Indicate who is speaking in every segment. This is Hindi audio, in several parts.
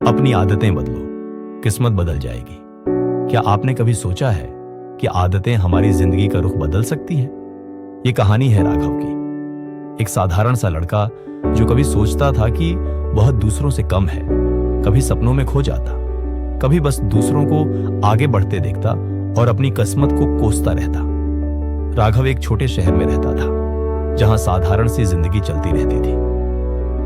Speaker 1: अपनी आदतें बदलो, किस्मत बदल जाएगी। क्या आपने कभी सोचा है कि आदतें हमारी जिंदगी का रुख बदल सकती हैं? ये कहानी है राघव की, एक साधारण सा लड़का जो कभी सोचता था कि वह दूसरों से कम है, कभी सपनों में खो जाता, कभी बस दूसरों को आगे बढ़ते देखता और अपनी किस्मत को कोसता रहता। राघव एक छोटे शहर में रहता था, जहां साधारण सी जिंदगी चलती रहती थी।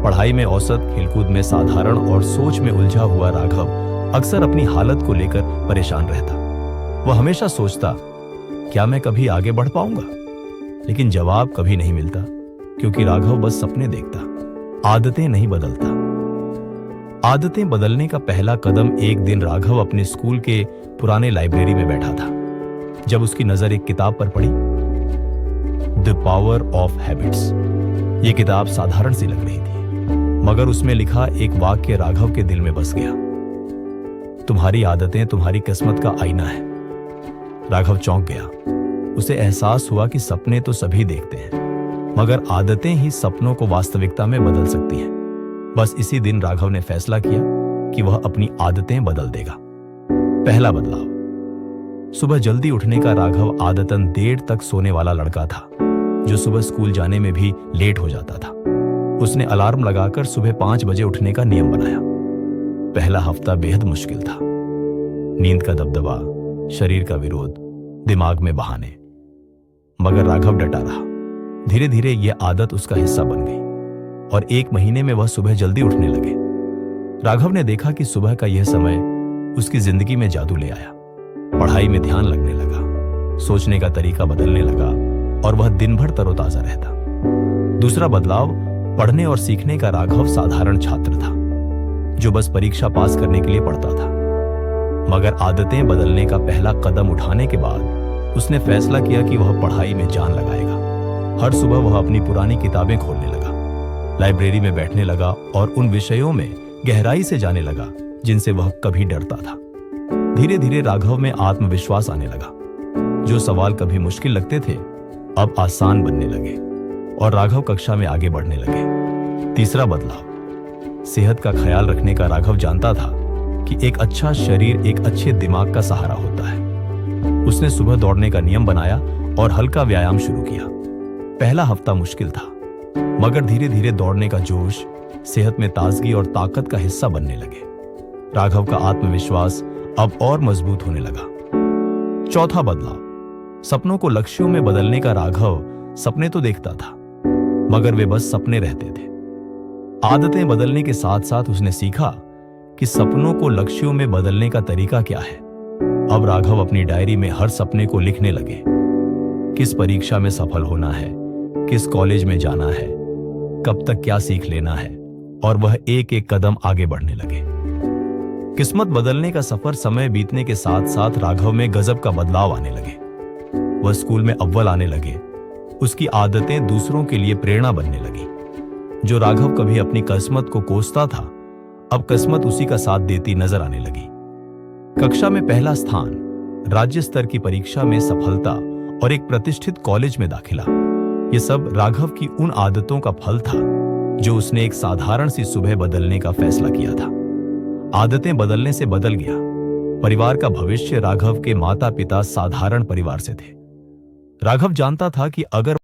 Speaker 1: पढ़ाई में औसत, खेलकूद में साधारण और सोच में उलझा हुआ राघव अक्सर अपनी हालत को लेकर परेशान रहता। वह हमेशा सोचता, क्या मैं कभी आगे बढ़ पाऊंगा? लेकिन जवाब कभी नहीं मिलता, क्योंकि राघव बस सपने देखता, आदतें नहीं बदलता। आदतें बदलने का पहला कदम एक दिन राघव अपने स्कूल के पुराने लाइब्रेरी में बैठा था, जब उसकी नजर एक किताब पर पड़ी, द पावर ऑफ हैबिट्स। यह किताब साधारण सी लग रही थी, मगर उसमें लिखा एक वाक्य राघव के दिल में बस गया, तुम्हारी आदतें तुम्हारी किस्मत का आईना है। राघव चौंक गया। उसे एहसास हुआ कि सपने तो सभी देखते हैं, मगर आदतें ही सपनों को वास्तविकता में बदल सकती हैं। बस इसी दिन राघव ने फैसला किया कि वह अपनी आदतें बदल देगा। पहला बदलाव। सुबह जल्दी उठने का राघव आदतन देर तक सोने वाला लड़का था, जो सुबह स्कूल जाने में भी लेट हो जाता था। उसने अलार्म लगाकर सुबह 5 बजे उठने का नियम बनाया। पहला हफ्ता बेहद मुश्किल था। नींद का दबदबा, शरीर का विरोध, दिमाग में बहाने, मगर राघव डटा रहा। धीरे धीरे यह आदत उसका हिस्सा बन गई और 1 महीने में वह सुबह जल्दी उठने लगे। राघव ने देखा कि सुबह का यह समय उसकी जिंदगी में जादू ले आया। पढ़ाई में ध्यान लगने लगा, सोचने का तरीका बदलने लगा और वह दिन भर तरोताजा रहता। दूसरा बदलाव, पढ़ने और सीखने का राघव साधारण छात्र था, जो बस परीक्षा पास करने के लिए पढ़ता था। मगर आदतें बदलने का पहला कदम उठाने के बाद उसने फैसला किया कि वह पढ़ाई में जान लगाएगा। हर सुबह वह अपनी पुरानी किताबें खोलने लगा, लाइब्रेरी में बैठने लगा और उन विषयों में गहराई से जाने लगा जिनसे वह कभी डरता था। धीरे धीरे राघव में आत्मविश्वास आने लगा। जो सवाल कभी मुश्किल लगते थे, अब आसान बनने लगे और राघव कक्षा में आगे बढ़ने लगे। तीसरा बदलाव, सेहत का ख्याल रखने का राघव जानता था कि एक अच्छा शरीर एक अच्छे दिमाग का सहारा होता है। उसने सुबह दौड़ने का नियम बनाया और हल्का व्यायाम शुरू किया। पहला हफ्ता मुश्किल था, मगर धीरे धीरे दौड़ने का जोश सेहत में ताजगी और ताकत का हिस्सा बनने लगे। राघव का आत्मविश्वास अब और मजबूत होने लगा। चौथा बदलाव, सपनों को लक्ष्यों में बदलने का राघव सपने तो देखता था, मगर वे बस सपने रहते थे। आदतें बदलने के साथ साथ उसने सीखा कि सपनों को लक्ष्यों में बदलने का तरीका क्या है। अब राघव अपनी डायरी में हर सपने को लिखने लगे। किस परीक्षा में सफल होना है, किस कॉलेज में जाना है, कब तक क्या सीख लेना है, और वह एक एक कदम आगे बढ़ने लगे। किस्मत बदलने का सफर समय बीतने के साथ साथ राघव में गजब का बदलाव आने लगे। वह स्कूल में अव्वल आने लगे। उसकी आदतें दूसरों के लिए प्रेरणा बनने लगी। जो राघव कभी अपनी किस्मत को कोसता था, अब किस्मत उसी का साथ देती नजर आने लगी। कक्षा में पहला स्थान, राज्य स्तर की परीक्षा में सफलता और एक प्रतिष्ठित कॉलेज में दाखिला, ये सब राघव की उन आदतों का फल था जो उसने एक साधारण सी सुबह बदलने का फैसला किया था। आदतें बदलने से बदल गया परिवार का भविष्य। राघव के माता पिता साधारण परिवार से थे। राघव जानता था कि अगर